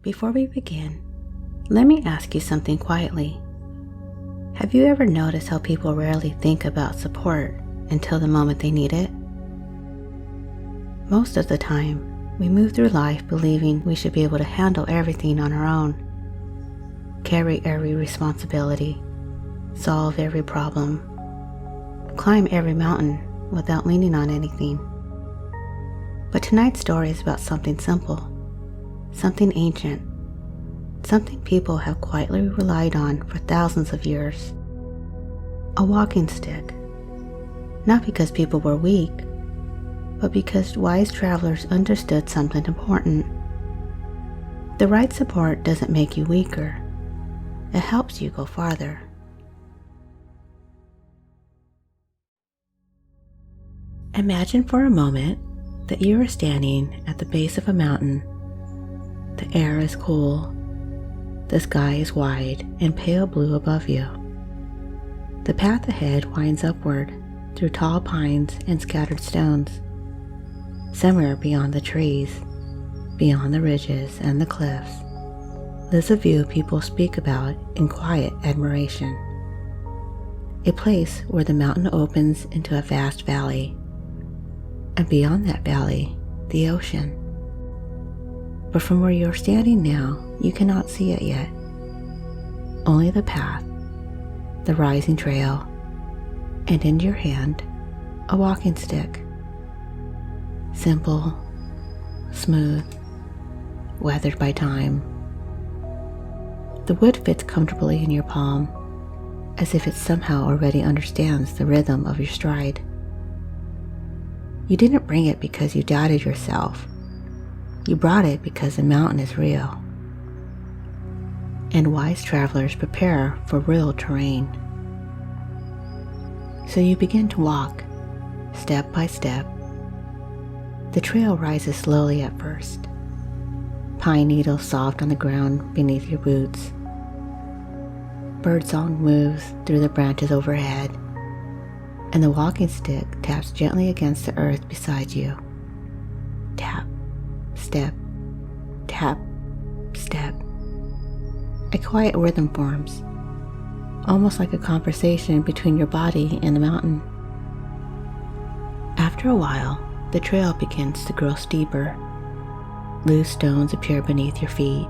Before we begin, let me ask you something quietly. Have you ever noticed how people rarely think about support until the moment they need it? Most of the time, we move through life believing we should be able to handle everything on our own, carry every responsibility, solve every problem, climb every mountain without leaning on anything. But tonight's story is about something simple, something ancient, something people have quietly relied on for thousands of years. A walking stick. Not because people were weak, but because wise travelers understood something important. The right support doesn't make you weaker. It helps you go farther. Imagine for a moment that you are standing at the base of a mountain. The air is cool. The sky is wide and pale blue above you. The path ahead winds upward through tall pines and scattered stones. Somewhere beyond the trees, beyond the ridges and the cliffs, lives a view people speak about in quiet admiration. A place where the mountain opens into a vast valley, and beyond that valley, the ocean. But from where you're standing now, you cannot see it yet. Only the path, the rising trail, and in your hand, a walking stick. Simple, smooth, weathered by time. The wood fits comfortably in your palm, as if it somehow already understands the rhythm of your stride. You didn't bring it because you doubted yourself. You brought it because the mountain is real. And wise travelers prepare for real terrain. So you begin to walk, step by step. The trail rises slowly at first, pine needles soft on the ground beneath your boots. Birdsong moves through the branches overhead, and the walking stick taps gently against the earth beside you. Tap, step, tap, step. A quiet rhythm forms, almost like a conversation between your body and the mountain. After a while, the trail begins to grow steeper. Loose stones appear beneath your feet.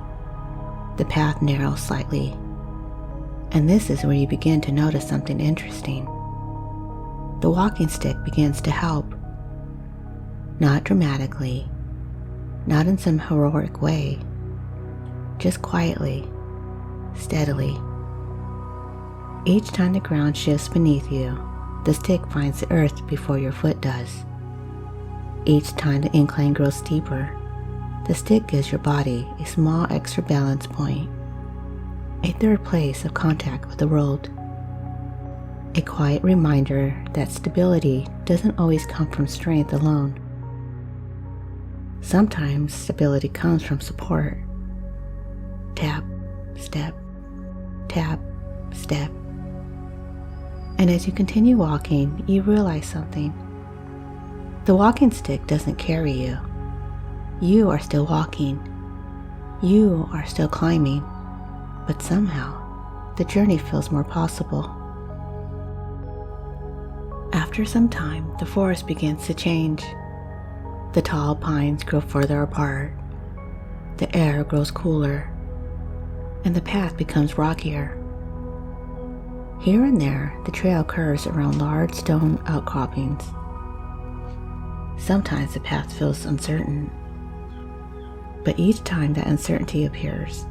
The path narrows slightly. And this is where you begin to notice something interesting. The walking stick begins to help. Not dramatically, not in some heroic way, just quietly, steadily. Each time the ground shifts beneath you, the stick finds the earth before your foot does. Each time the incline grows steeper, the stick gives your body a small extra balance point, a third place of contact with the world. A quiet reminder that stability doesn't always come from strength alone. Sometimes stability comes from support. Tap, step, tap, step. And as you continue walking, you realize something. The walking stick doesn't carry you. You are still walking. You are still climbing. But somehow, the journey feels more possible. After some time, the forest begins to change. The tall pines grow further apart. The air grows cooler, and the path becomes rockier. Here and there, the trail curves around large stone outcroppings. Sometimes the path feels uncertain, but each time that uncertainty appears,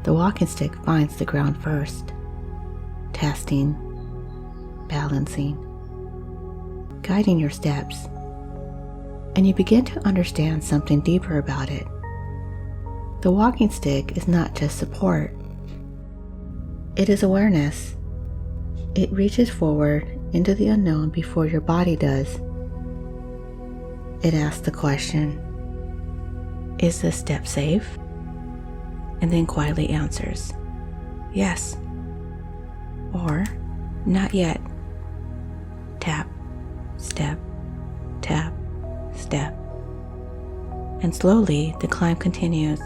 the walking stick finds the ground first, testing, balancing, guiding your steps, and you begin to understand something deeper about it. The walking stick is not just support. It is awareness. It reaches forward into the unknown before your body does. It asks the question, is this step safe? And then quietly answers, yes, or not yet. Tap, step, tap, step. And slowly the climb continues.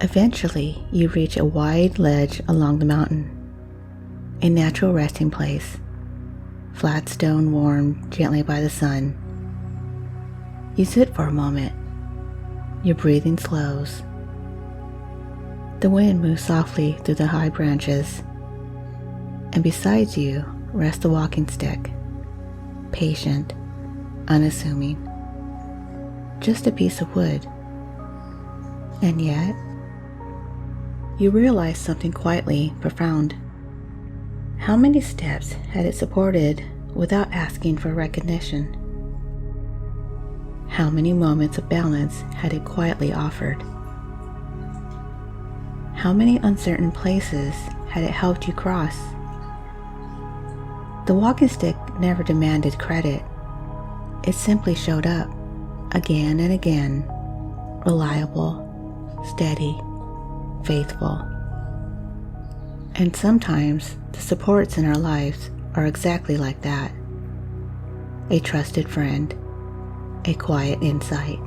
Eventually, you reach a wide ledge along the mountain, a natural resting place, flat stone warmed gently by the sun. You sit for a moment. Your breathing slows. The wind moves softly through the high branches, and beside you rests the walking stick, patient, unassuming, just a piece of wood. And yet, you realize something quietly profound. How many steps had it supported without asking for recognition? How many moments of balance had it quietly offered? How many uncertain places had it helped you cross? The walking stick never demanded credit. It simply showed up, again and again, reliable, steady, faithful. And sometimes the supports in our lives are exactly like that. A trusted friend, a quiet insight,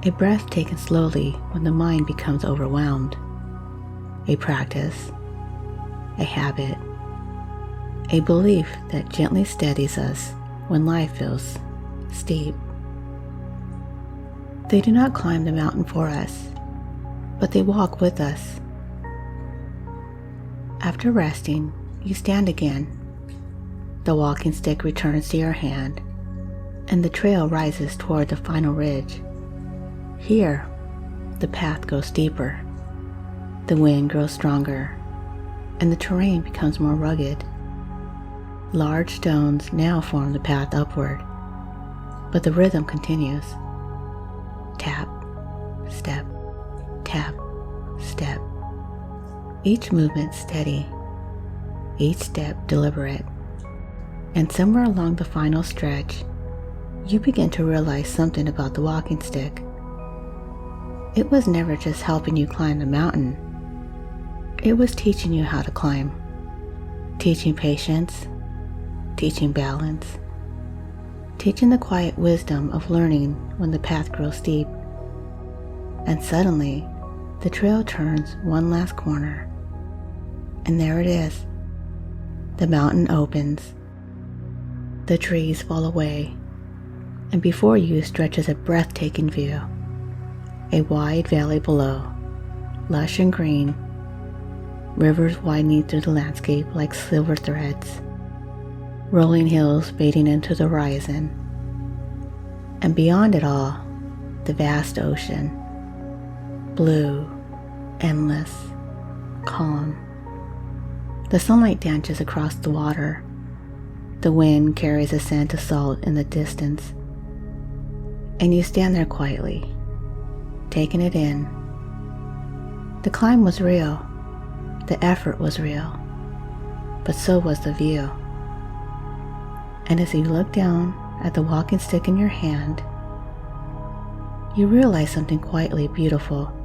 a breath taken slowly when the mind becomes overwhelmed, a practice, a habit, a belief that gently steadies us when life feels steep. They do not climb the mountain for us, but they walk with us. After resting, you stand again. The walking stick returns to your hand, and the trail rises toward the final ridge. Here, the path grows steeper, the wind grows stronger, and the terrain becomes more rugged. Large stones now form the path upward, but the rhythm continues. Tap, step, tap, step. Each movement steady, each step deliberate. And somewhere along the final stretch, you begin to realize something about the walking stick. It was never just helping you climb the mountain. It was teaching you how to climb, teaching patience, teaching balance, teaching the quiet wisdom of learning when the path grows steep. And suddenly, the trail turns one last corner, and there it is. The mountain opens, the trees fall away, and before you stretches a breathtaking view. A wide valley below, lush and green, rivers widening through the landscape like silver threads, rolling hills fading into the horizon, and beyond it all, the vast ocean, blue, endless, calm. The sunlight dances across the water. The wind carries a scent of salt in the distance, and you stand there quietly, taking it in. The climb was real, the effort was real, but so was the view. And as you look down at the walking stick in your hand, you realize something quietly beautiful.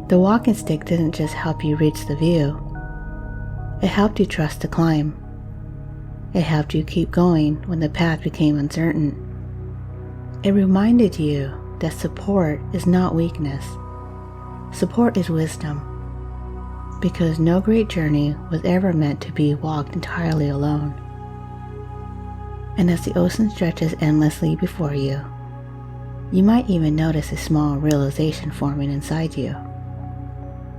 The walking stick didn't just help you reach the view, it helped you trust the climb. It helped you keep going when the path became uncertain. It reminded you that support is not weakness. Support is wisdom, because no great journey was ever meant to be walked entirely alone. And as the ocean stretches endlessly before you, you might even notice a small realization forming inside you.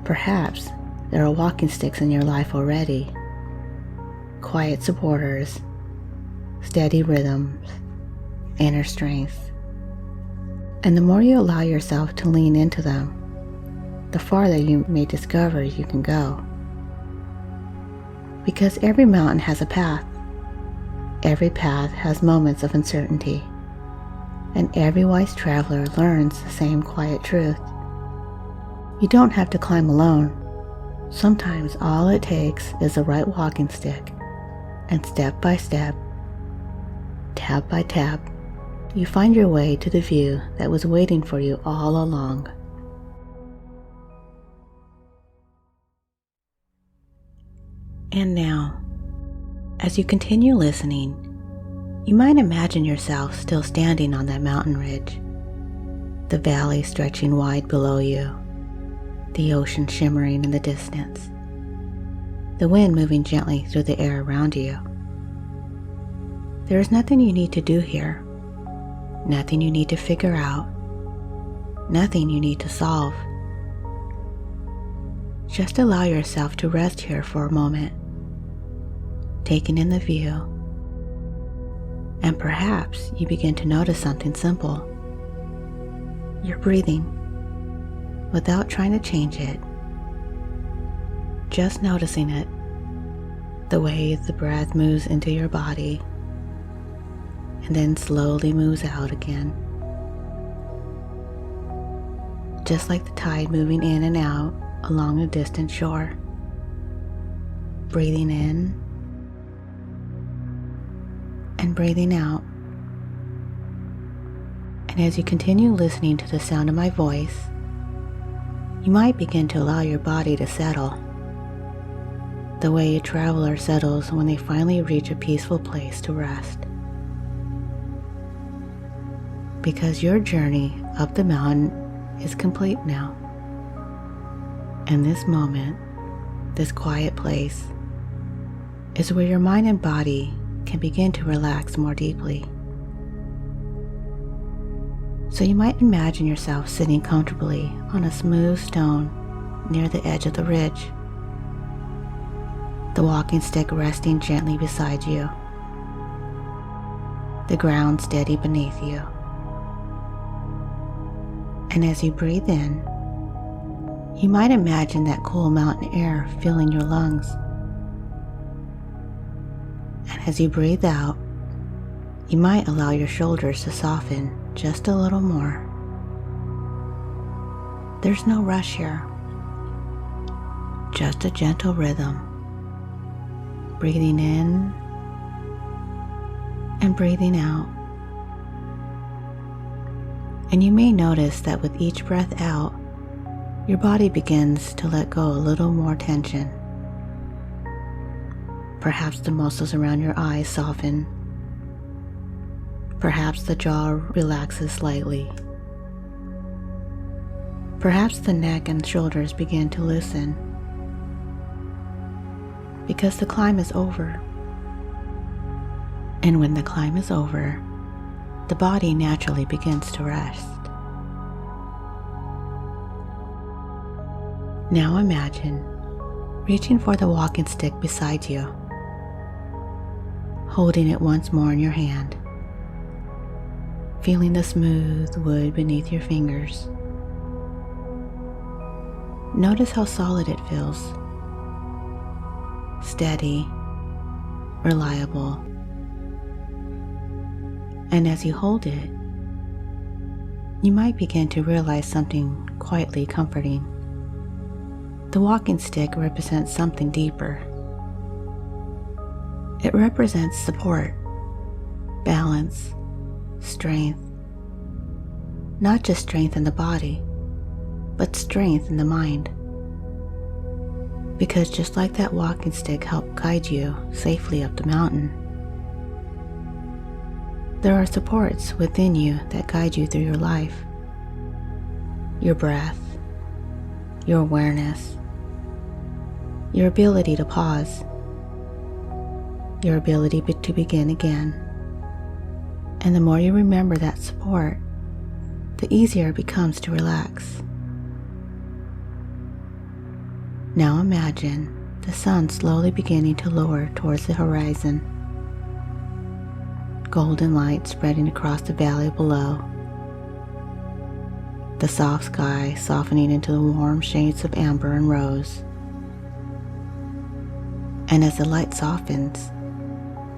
Perhaps there are walking sticks in your life already, quiet supporters, steady rhythms, inner strength. And the more you allow yourself to lean into them, the farther you may discover you can go. Because every mountain has a path. Every path has moments of uncertainty. And every wise traveler learns the same quiet truth. You don't have to climb alone. Sometimes all it takes is the right walking stick, and step by step, tap by tap, you find your way to the view that was waiting for you all along. And now, as you continue listening, you might imagine yourself still standing on that mountain ridge. the valley stretching wide below you, the ocean shimmering in the distance, the wind moving gently through the air around you. There is nothing you need to do here, nothing you need to figure out, nothing you need to solve. Just allow yourself to rest here for a moment, taking in the view, and perhaps you begin to notice something simple. You're breathing without trying to change it, just noticing it, the way the breath moves into your body and then slowly moves out again. Just like the tide moving in and out along a distant shore. Breathing in and breathing out. And as you continue listening to the sound of my voice, you might begin to allow your body to settle, the way a traveler settles when they finally reach a peaceful place to rest. Because your journey up the mountain is complete now. And this moment, this quiet place, is where your mind and body can begin to relax more deeply. So you might imagine yourself sitting comfortably on a smooth stone near the edge of the ridge, the walking stick resting gently beside you, the ground steady beneath you. And as you breathe in, you might imagine that cool mountain air filling your lungs. And as you breathe out, you might allow your shoulders to soften just a little more. There's no rush here, just a gentle rhythm, breathing in and breathing out. And you may notice that with each breath out, your body begins to let go a little more tension. Perhaps the muscles around your eyes soften. Perhaps the jaw relaxes slightly. Perhaps the neck and shoulders begin to loosen. Because the climb is over. And when the climb is over, the body naturally begins to rest. Now imagine reaching for the walking stick beside you, holding it once more in your hand, feeling the smooth wood beneath your fingers. Notice how solid it feels, steady, reliable. And as you hold it, you might begin to realize something quietly comforting. The walking stick represents something deeper. It represents support, balance, strength. Not just strength in the body, but strength in the mind. Because just like that walking stick helped guide you safely up the mountain, there are supports within you that guide you through your life. Your breath, your awareness, your ability to pause, your ability to begin again. And the more you remember that support, the easier it becomes to relax. Now imagine the sun slowly beginning to lower towards the horizon. Golden light spreading across the valley below. The soft sky softening into the warm shades of amber and rose. And as the light softens,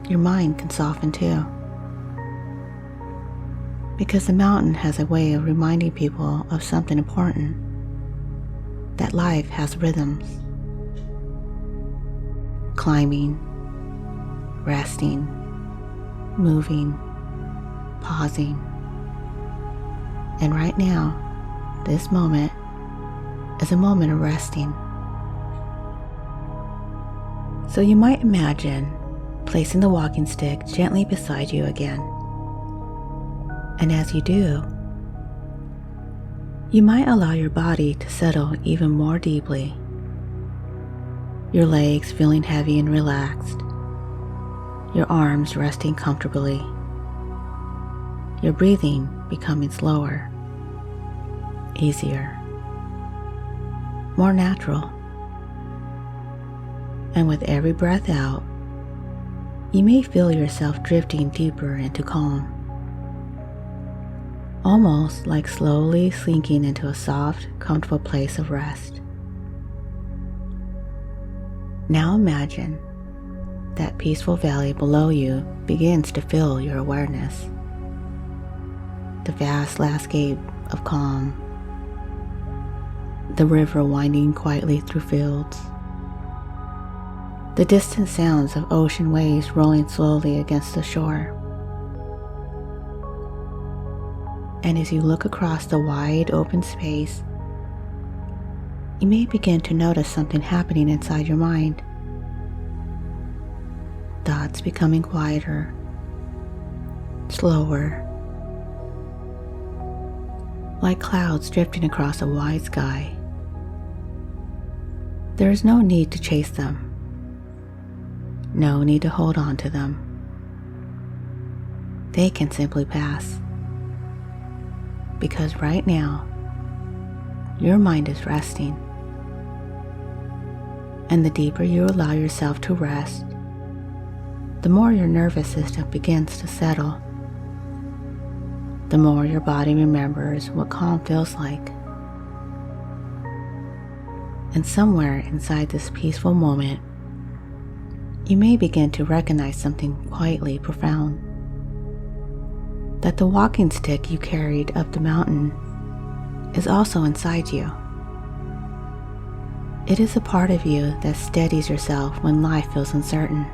your mind can soften too. Because the mountain has a way of reminding people of something important, that life has rhythms. Climbing, resting, moving, pausing. And right now, this moment is a moment of resting. So you might imagine placing the walking stick gently beside you again. And as you do, You might allow your body to settle even more deeply, your legs feeling heavy and relaxed, your arms resting comfortably, your breathing becoming slower, easier, more natural. And with every breath out, you may feel yourself drifting deeper into calm, almost like slowly sinking into a soft, comfortable place of rest. Now imagine that peaceful valley below you begins to fill your awareness. The vast landscape of calm, the river winding quietly through fields, the distant sounds of ocean waves rolling slowly against the shore. And as you look across the wide open space, you may begin to notice something happening inside your mind. Thoughts becoming quieter, slower, like clouds drifting across a wide sky. There is no need to chase them, no need to hold on to them. They can simply pass. Because right now, your mind is resting. And the deeper you allow yourself to rest, the more your nervous system begins to settle. The more your body remembers what calm feels like. And somewhere inside this peaceful moment, you may begin to recognize something quietly profound. That the walking stick you carried up the mountain is also inside you. It is a part of you that steadies yourself when life feels uncertain.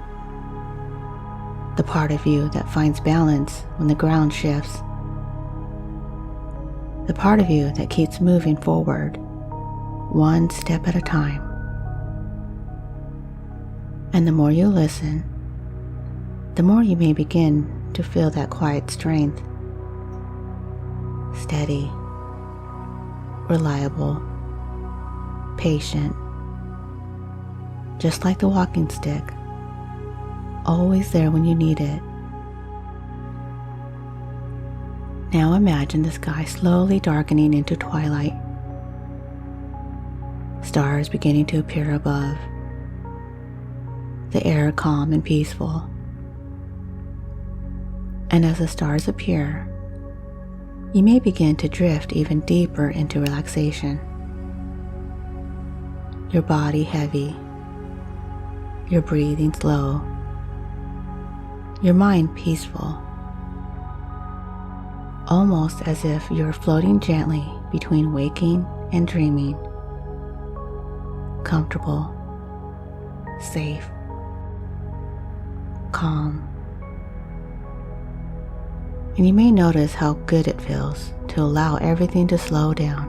The part of you that finds balance when the ground shifts. The part of you that keeps moving forward, one step at a time. And the more you listen, the more you may begin to feel that quiet strength. Steady, reliable, patient, just like the walking stick, always there when you need it. Now imagine the sky slowly darkening into twilight. Stars beginning to appear above. The air calm and peaceful. And as the stars appear, you may begin to drift even deeper into relaxation. Your body heavy, your breathing slow, your mind peaceful, almost as if you're floating gently between waking and dreaming, comfortable, safe, calm. And you may notice how good it feels to allow everything to slow down,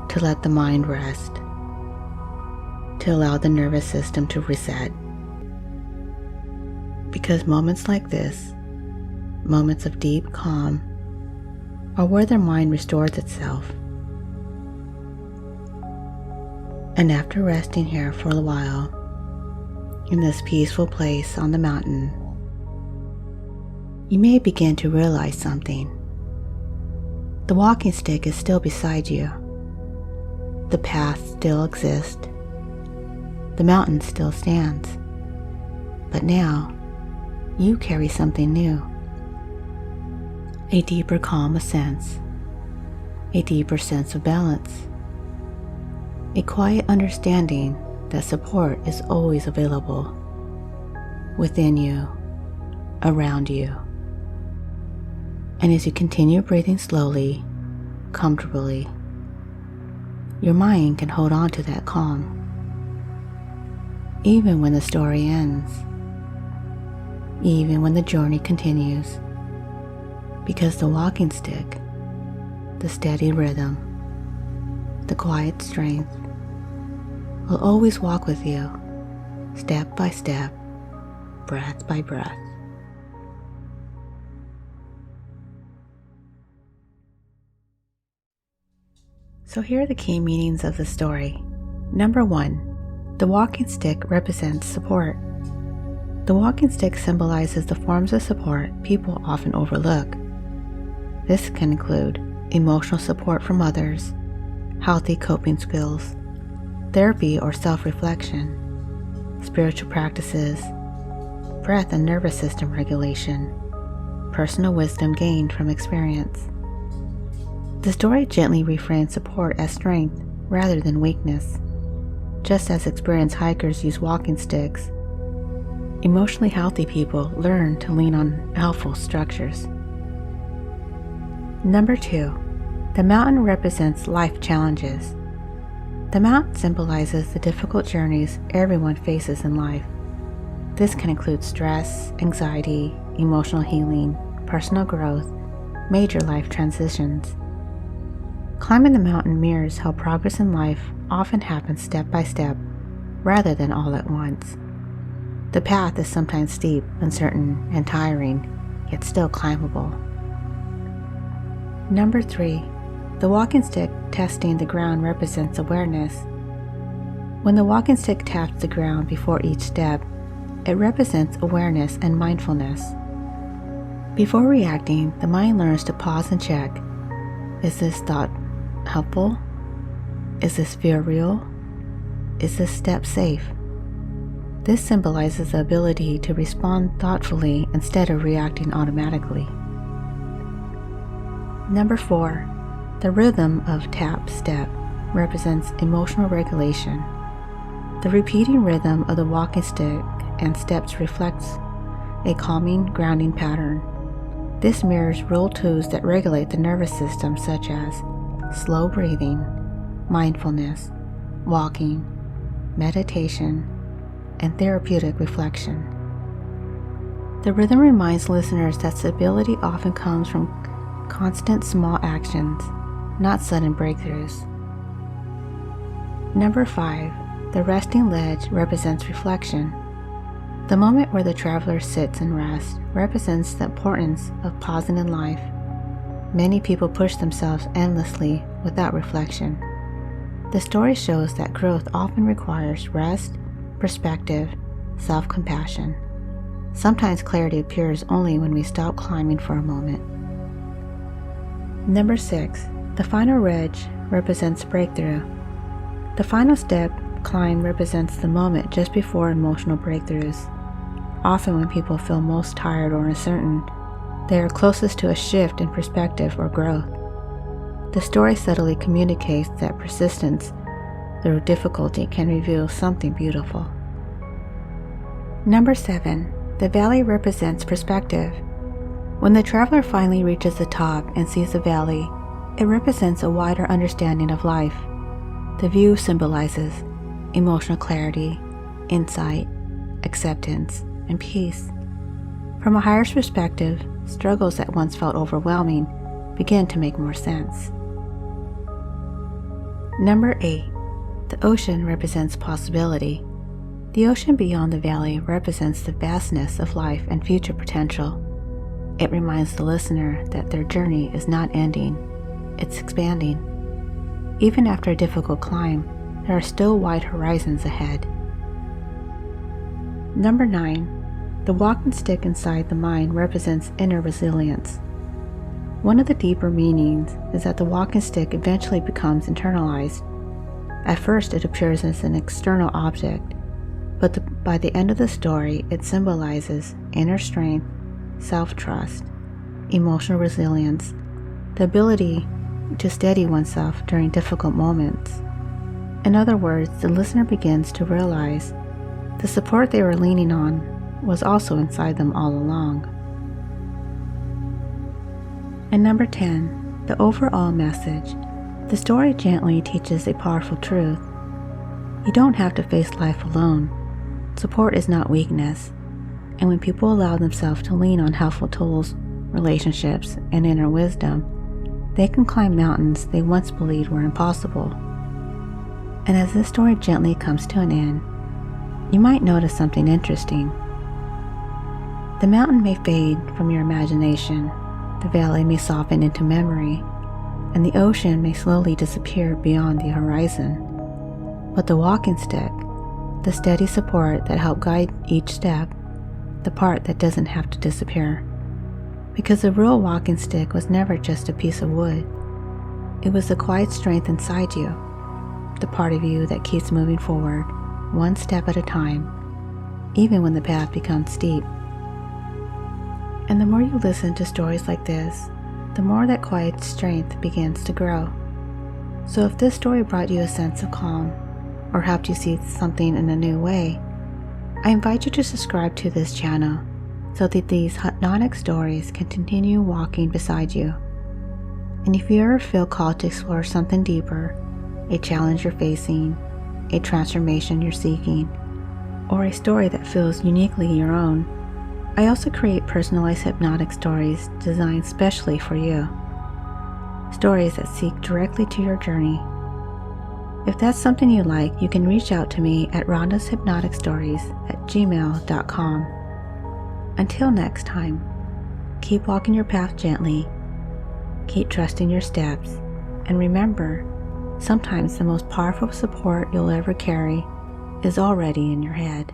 to let the mind rest, to allow the nervous system to reset. Because moments like this, moments of deep calm, are where the mind restores itself. And after resting here for a while, in this peaceful place on the mountain, you may begin to realize something. The walking stick is still beside you. The path still exists. The mountain still stands. But now, you carry something new. A deeper calm sense. A deeper sense of balance. A quiet understanding that support is always available. Within you, around you. And as you continue breathing slowly, comfortably, your mind can hold on to that calm. Even when the story ends, even when the journey continues, because the walking stick, the steady rhythm, the quiet strength, will always walk with you, step by step, breath by breath. So here are the key meanings of the story. Number 1, the walking stick represents support. The walking stick symbolizes the forms of support people often overlook. This can include emotional support from others, healthy coping skills, therapy or self-reflection, spiritual practices, breath and nervous system regulation, personal wisdom gained from experience. The story gently reframes support as strength rather than weakness. Just as experienced hikers use walking sticks, emotionally healthy people learn to lean on helpful structures. Number 2, the mountain represents life challenges. The mountain symbolizes the difficult journeys everyone faces in life. This can include stress, anxiety, emotional healing, personal growth, major life transitions. Climbing the mountain mirrors how progress in life often happens step by step, rather than all at once. The path is sometimes steep, uncertain, and tiring, yet still climbable. Number 3, the walking stick testing the ground represents awareness. When the walking stick taps the ground before each step, it represents awareness and mindfulness. Before reacting, the mind learns to pause and check. Is this thought helpful? Is this fear real? Is this step safe? This symbolizes the ability to respond thoughtfully instead of reacting automatically. Number 4, the rhythm of tap-step represents emotional regulation. The repeating rhythm of the walking stick and steps reflects a calming, grounding pattern. This mirrors real tools that regulate the nervous system, such as slow breathing, mindfulness, walking, meditation, and therapeutic reflection. The rhythm reminds listeners that stability often comes from constant small actions, not sudden breakthroughs. Number 5, the resting ledge represents reflection. The moment where the traveler sits and rests represents the importance of pausing in life. Many people push themselves endlessly without reflection. The story shows that growth often requires rest, perspective, self-compassion. Sometimes clarity appears only when we stop climbing for a moment. Number 6, the final ridge represents breakthrough. The final step climb represents the moment just before emotional breakthroughs. Often when people feel most tired or uncertain, they are closest to a shift in perspective or growth. The story subtly communicates that persistence through difficulty can reveal something beautiful. Number 7, the valley represents perspective. When the traveler finally reaches the top and sees the valley, it represents a wider understanding of life. The view symbolizes emotional clarity, insight, acceptance, and peace. From a higher perspective, struggles that once felt overwhelming begin to make more sense. Number 8, the ocean represents possibility. The ocean beyond the valley represents the vastness of life and future potential. It reminds the listener that their journey is not ending, it's expanding. Even after a difficult climb, there are still wide horizons ahead. Number 9, the walking stick inside the mind represents inner resilience. One of the deeper meanings is that the walking stick eventually becomes internalized. At first it appears as an external object, but by the end of the story it symbolizes inner strength, self-trust, emotional resilience, the ability to steady oneself during difficult moments. In other words, the listener begins to realize the support they were leaning on was also inside them all along. And number 10, the overall message. The story gently teaches a powerful truth. You don't have to face life alone. Support is not weakness. And when people allow themselves to lean on helpful tools, relationships, and inner wisdom, they can climb mountains they once believed were impossible. And as this story gently comes to an end, you might notice something interesting. The mountain may fade from your imagination, the valley may soften into memory, and the ocean may slowly disappear beyond the horizon. But the walking stick, the steady support that helps guide each step, the part that doesn't have to disappear. Because the real walking stick was never just a piece of wood. It was the quiet strength inside you, the part of you that keeps moving forward, one step at a time, even when the path becomes steep. And the more you listen to stories like this, the more that quiet strength begins to grow. So if this story brought you a sense of calm, or helped you see something in a new way, I invite you to subscribe to this channel so that these hypnotic stories can continue walking beside you. And if you ever feel called to explore something deeper, a challenge you're facing, a transformation you're seeking, or a story that feels uniquely your own, I also create personalized hypnotic stories designed specially for you. Stories that speak directly to your journey. If that's something you like, you can reach out to me at rhondashypnoticstories@gmail.com. Until next time, keep walking your path gently, keep trusting your steps, and remember, sometimes the most powerful support you'll ever carry is already in your head.